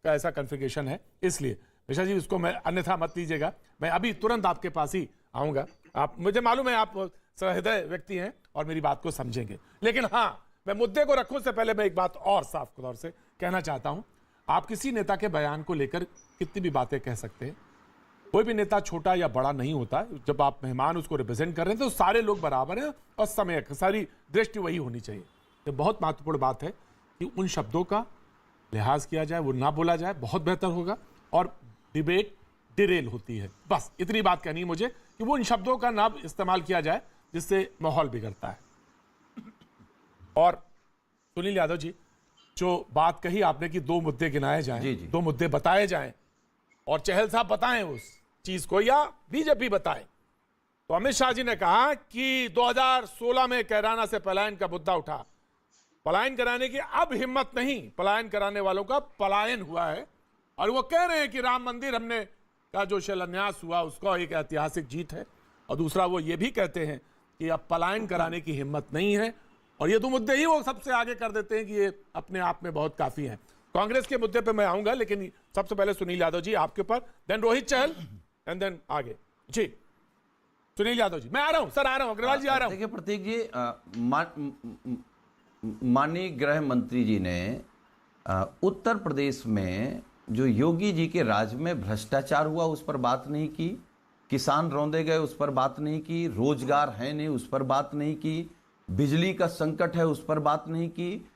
का ऐसा कॉन्फ़िगरेशन है, इसलिए मिश्रा जी इसको मैं अन्यथा मत लीजिएगा, मैं अभी तुरंत आपके पास ही आऊंगा। आप, मुझे मालूम है आप सहृदय व्यक्ति हैं और मेरी बात को समझेंगे, लेकिन हाँ मैं मुद्दे को रखूं से पहले मैं एक बात और साफ तौर से कहना चाहता हूं। आप किसी नेता के बयान को लेकर कितनी भी बातें कह सकते हैं, कोई भी नेता छोटा या बड़ा नहीं होता। जब आप मेहमान उसको रिप्रेजेंट कर रहे हैं तो सारे लोग बराबर हैं और समय सारी दृष्टि वही होनी चाहिए। तो बहुत महत्वपूर्ण बात है कि उन शब्दों का लिहाज किया जाए, वो ना बोला जाए, बहुत बेहतर होगा। और डिबेट डिरेल होती है, बस इतनी बात कहनी है मुझे कि वो इन शब्दों का ना इस्तेमाल किया जाए जिससे माहौल बिगड़ता है। और सुनील यादव जी, जो बात कही आपने कि 2 मुद्दे गिनाए जाएं, 2 मुद्दे बताए जाएं और चहल साहब बताएं उस चीज को या बीजेपी बताए, तो अमित शाह जी ने कहा कि 2016 में कैराना से पलायन का मुद्दा उठा, पलायन कराने की अब हिम्मत नहीं, पलायन कराने वालों का पलायन हुआ है। और वो कह रहे हैं कि राम मंदिर हमने का जो शिलान्यास हुआ उसका एक ऐतिहासिक जीत है। और दूसरा वो ये भी कहते हैं कि अब पलायन कराने की हिम्मत नहीं है। और ये 2 मुद्दे ही वो सबसे आगे कर देते हैं कि ये अपने आप में बहुत काफी हैं। कांग्रेस के मुद्दे पे मैं आऊंगा, लेकिन सबसे पहले सुनील यादव जी आपके ऊपर, then Rohit Chahal and then आगे। जी सुनील यादव जी, मैं आ रहा हूं सर, आ रहा हूं, अग्रवाल जी आ रहा हूं। देखिए प्रतीक जी, माननीय गृह मंत्री जी ने उत्तर प्रदेश में जो योगी जी के राज में भ्रष्टाचार हुआ उस पर बात नहीं की, किसान रौंदे गए उस पर बात नहीं की, रोजगार है नहीं उस पर बात नहीं की, बिजली का संकट है उस पर बात नहीं की,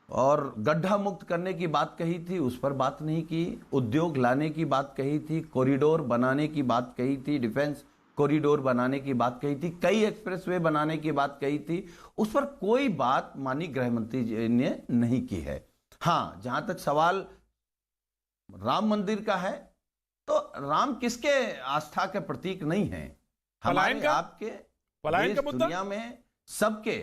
और गड्ढा मुक्त करने की बात कही थी उस पर बात नहीं की, उद्योग लाने की बात कही थी, कॉरिडोर बनाने की बात कही थी, डिफेंस कॉरिडोर बनाने की बात कही थी, कई एक्सप्रेसवे बनाने की बात कही थी, उस पर कोई बात माननीय गृह मंत्री जी ने नहीं की है। हाँ, जहां तक सवाल राम मंदिर का है, तो राम किसके आस्था के प्रतीक नहीं है, हमारे आपके पलायन का मुद्दा दुनिया में सबके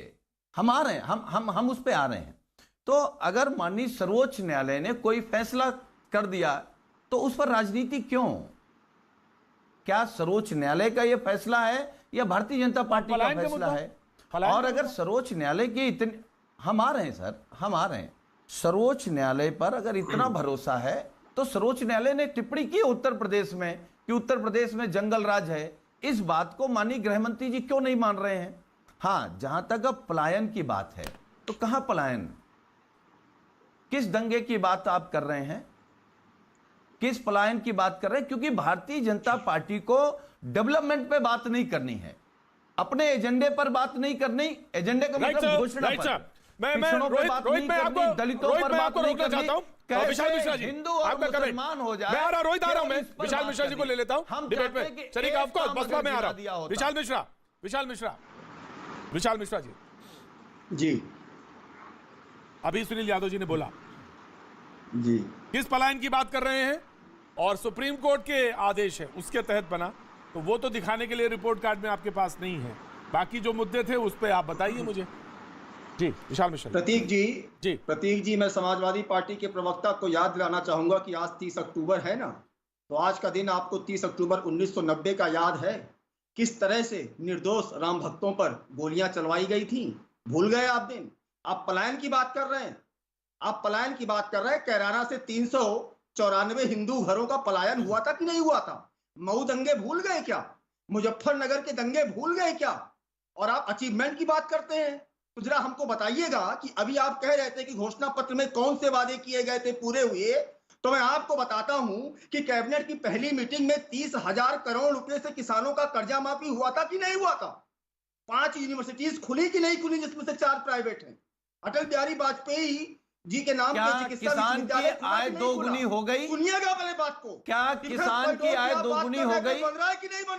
हम आ रहे हैं, हम उस पे आ रहे हैं। तो अगर माननीय सर्वोच्च न्यायालय ने कोई फैसला कर दिया तो उस पर राजनीति क्यों? क्या सर्वोच्च न्यायालय का यह फैसला है या भारतीय जनता पार्टी का फैसला है? और अगर सर्वोच्च न्यायालय की इतनी, हम आ रहे हैं सर, हम आ रहे हैं, सर्वोच्च न्यायालय पर अगर इतना भरोसा है तो सर्वोच्च न्यायालय ने टिप्पणी की उत्तर प्रदेश में कि उत्तर प्रदेश में जंगल राज है, इस बात को माननीय गृह मंत्री जी क्यों नहीं मान रहे हैं? हाँ, जहां तक अब पलायन की बात है, तो कहां पलायन, किस दंगे की बात आप कर रहे हैं, किस पलायन की बात कर रहे हैं? क्योंकि भारतीय जनता पार्टी को डेवलपमेंट पे बात नहीं करनी है, अपने एजेंडे पर बात नहीं करनी, एजेंडे का मतलब घोषणा पर, मैं आपको दलितों पर बात नहीं करनी, विशाल मिश्रा जी हिंदू और मुसलमान हो जाए। मैं आ रहा, रोहित आ रहा हूं, मैं विशाल मिश्रा जी को ले लेता हूं डिबेट में, चलिए आपको बसपा में आ रहा हूं। विशाल मिश्रा जी, अभी सुनील यादव जी ने बोला जी, किस पलायन की बात कर रहे हैं और सुप्रीम कोर्ट के आदेश है उसके तहत बना, तो वो तो दिखाने के लिए रिपोर्ट कार्ड में आपके पास नहीं है। बाकी जो मुद्दे थे उस पर आप बताइए मुझे। जी विशाल मिश्रा। प्रतीक जी, मैं समाजवादी पार्टी के प्रवक्ता को याद दिलाना चाहूंगा कि आज 30 अक्टूबर है ना, तो आज का दिन आपको 30 अक्टूबर 1990 का याद है? किस तरह से निर्दोष राम भक्तों पर गोलियां चलवाई गई थी? भूल गए आप दिन? आप पलायन की बात कर रहे हैं, आप पलायन की बात कर रहे हैं। कैराना से 394 हिंदू घरों का पलायन हुआ था कि नहीं हुआ था? मऊ दंगे भूल गए क्या? मुजफ्फरनगर के दंगे भूल गए क्या? और आप अचीवमेंट की बात करते हैं, तो जरा हमको बताइएगा कि अभी आप कह रहे थे कि घोषणा पत्र में कौन से वादे किए गए थे पूरे हुए। तो मैं आपको बताता हूं कि कैबिनेट की पहली मीटिंग में 30,000 करोड़ रुपए से किसानों का कर्जा माफी हुआ था कि नहीं हुआ था? 5 यूनिवर्सिटीज खुली कि नहीं खुली, जिसमें से 4 प्राइवेट हैं? अटल बिहारी वाजपेयी जी के नाम क्या किसान की आय दोगुनी हो गई? सुनिएगा पहले बात को। क्या किसान की आय दोगुनी हो गई?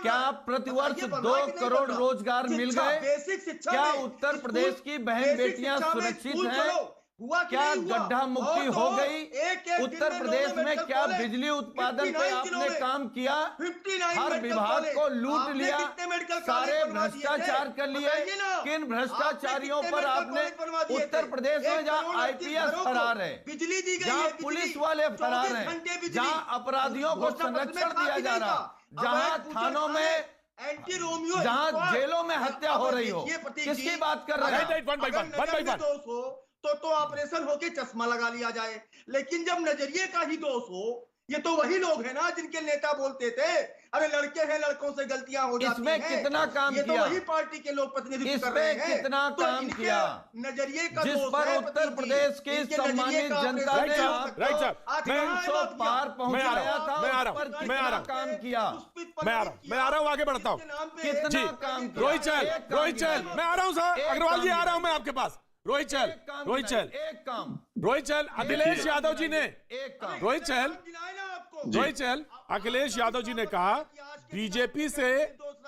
क्या प्रतिवर्ष 2 करोड़ रोजगार मिल गए? बेसिक शिक्षा, क्या उत्तर प्रदेश की बहन बेटियां सुरक्षित हैं? क्या गड्ढा मुक्ति हो गई? उत्तर प्रदेश में क्या बिजली उत्पादन पे आपने काम किया? हर विभाग को लूट लिया, सारे भ्रष्टाचार कर लिए। किन भ्रष्टाचारियों पर आपने उत्तर प्रदेश में, जहां आईपीएस फरार है, जहां पुलिस वाले फरार हैं, जहां अपराधियों को संरक्षण दिया जा रहा, जहां थानों में, जहां जेलों में हत्या हो रही हो, किसकी बात कर रहे हैं? तो ऑपरेशन होके चश्मा लगा लिया जाए। लेकिन जब नजरिए का ही दोष हो, ये तो वही लोग हैं ना जिनके नेता बोलते थे अरे लड़के हैं, लड़कों से गलतियां हो जाती हैं। इसमें कितना काम ये किया? तो वही पार्टी के लोग प्रतिनिधित्व कर इसमें रहे हैं। कितना तो काम इनके किया? नजरिए का जिस दोष पर है उत्तर प्रतीक जी। प्रदेश की इनके सम्मानित नजरिए का जनता ऑपरेशन ने नहीं हो आप सकता। राइट साहब, आज मैं कहाँ है सौ बात पार क्या? पहुंचाया था, मैं आ रहा उस पर हूं, मैं आ रहा हूं। कितना काम किया? मैं आ रहा हूं, आगे बढ़ता हूं। कितना जी, काम किया? रोहित चहल, एक काम रोहित चहल, किया। मैं आ रहा हूं सर, एक अग्रवाल जी काम आ रहा हूं किया। मैं आपके पास। रोहित चहल, एक काम रोहित गिनाइए, चहल, एक काम, रोहित चहल, अखिलेश यादव जी ने, एक काम। रोहित चहल, रोहित चहल, अखिलेश यादव जी ने कहा बीजेपी से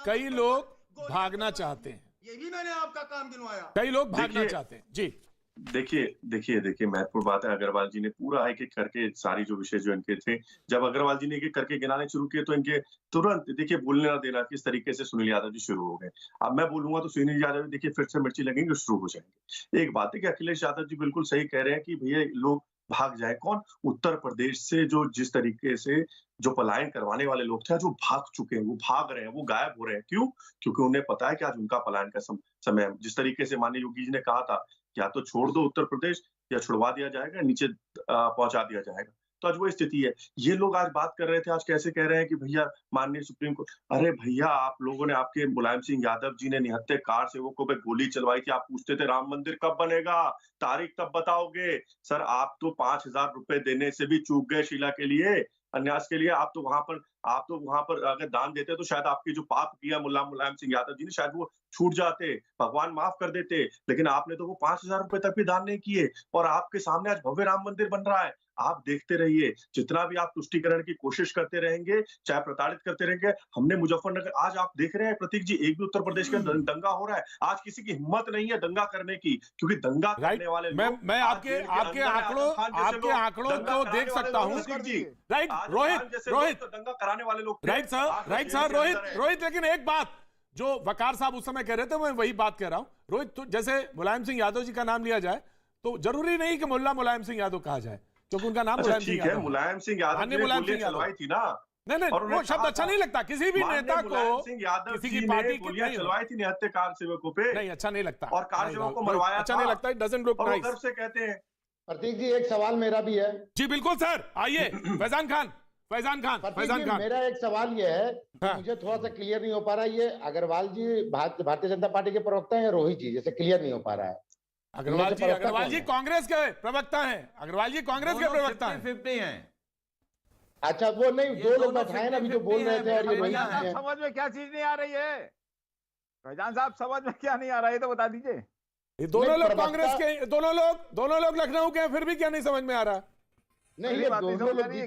कई लोग भागना चाहते हैं, ये भी मैंने आपका काम गिनवाया। कई लोग भागना देखिए, चाहते हैं। जी देखिए महत्वपूर्ण बात है। अग्रवाल जी ने पूरा एक एक करके सारी जो विषय जो इनके थे, जब अग्रवाल जी ने एक एक करके गिनाने शुरू किए तो इनके तुरंत देखिए बोलने ना देना किस तरीके से सुनील यादव जी शुरू हो गए। अब मैं बोलूंगा तो सुनील यादव जी देखिए फिर से मिर्ची लगेंगे, शुरू हो जाएंगे। एक बात है कि अखिलेश यादव जी बिल्कुल सही कह रहे हैं कि भैया लोग भाग जाए। कौन? उत्तर प्रदेश से जो जिस तरीके से जो पलायन करवाने वाले लोग थे, जो भाग चुके हैं, वो भाग रहे हैं, वो गायब हो रहे हैं। क्यों? क्योंकि उन्हें पता है कि आज उनका पलायन का समय है। जिस तरीके से माननीय योगी जी ने कहा था या तो छोड़ दो उत्तर प्रदेश या छुड़वा दिया जाएगा, नीचे पहुंचा दिया जाएगा। तो आज वो स्थिति है। ये लोग आज बात कर रहे थे, आज कैसे कह रहे हैं कि भैया माननीय सुप्रीम कोर्ट। अरे भैया आप लोगों ने, आपके मुलायम सिंह यादव जी ने 79 कार सेवकों पे गोली चलवाई थी। आप पूछते थे राम मंदिर कब बनेगा, तारीख कब बताओगे? सर आप तो 5,000 रुपए देने से भी चूक गए शीला के लिए, अन्यास के लिए। आप तो वहां पर अगर दान देते तो शायद आपके जो पाप किया मुलायम सिंह यादव जी ने, शायद वो छूट जाते, भगवान माफ कर देते। लेकिन आपने तो वो 5,000 रुपए तक भी दान नहीं किए, और आपके सामने आज भव्य राम मंदिर बन रहा है। आप देखते रहिए, जितना भी आप तुष्टिकरण की कोशिश करते रहेंगे, चाहे प्रताड़ित करते रहेंगे। हमने मुजफ्फरनगर, आज आप देख रहे हैं प्रतीक जी, एक भी उत्तर प्रदेश के दंगा हो रहा है। आज किसी की हिम्मत नहीं है दंगा करने की, क्योंकि दंगा करने वाले लोग, मैं आपके आंकड़ों को देख सकता हूं। राइट रोहित, दंगा कराने वाले लोग, राइट सर, रोहित, लेकिन एक बात जो वकार साहब उस समय कह रहे थे, मैं वही बात कह रहा हूं। रोहित, तो जैसे मुलायम सिंह यादव जी का नाम लिया जाए तो जरूरी नहीं कि मुलायम सिंह यादव कहा जाए, क्योंकि उनका नाम मुलायम सिंह यादव है। मुलायम सिंह यादव ने गोलियां चलवाई थी ना। नहीं, वो शब्द अच्छा नहीं लगता किसी भी नेता को, किसी की पार्टी की। गोलियां चलवाई थी 79 कार सेवकों पे, नहीं अच्छा नहीं लगता, और कार सेवकों को मरवाया, अच्छा नहीं लगता, इट डजंट लुक नाइस। गर्व से कहते हैं। प्रतीक जी एक सवाल मेरा भी है। जी बिल्कुल सर, आइए। फैजान खान, मेरा एक सवाल ये है, हाँ। मुझे थोड़ा सा क्लियर नहीं हो पा रहा है, ये अग्रवाल जी भारतीय जनता पार्टी के प्रवक्ता हैं या रोहित जी, जैसे क्लियर नहीं हो पा रहा है। अग्रवाल जी कांग्रेस के प्रवक्ता हैं, अग्रवाल जी कांग्रेस के प्रवक्ता हैं। 50-50 हैं। अच्छा वो नहीं, दो लोग बैठाए हैं ना अभी जो बोल रहे थे, और ये रोहित फैजान जी साहब हैं। समझ में क्या चीज नहीं आ रही है? फैजान साहब समझ में क्या नहीं आ रहा है तो बता दीजिए। ये दोनों लोग कांग्रेस के, दोनों लोग लखनऊ के हैं, फिर भी क्या नहीं समझ में आ रहा? नहीं, ये बात नहीं दोनों समझ आ लोग रही है।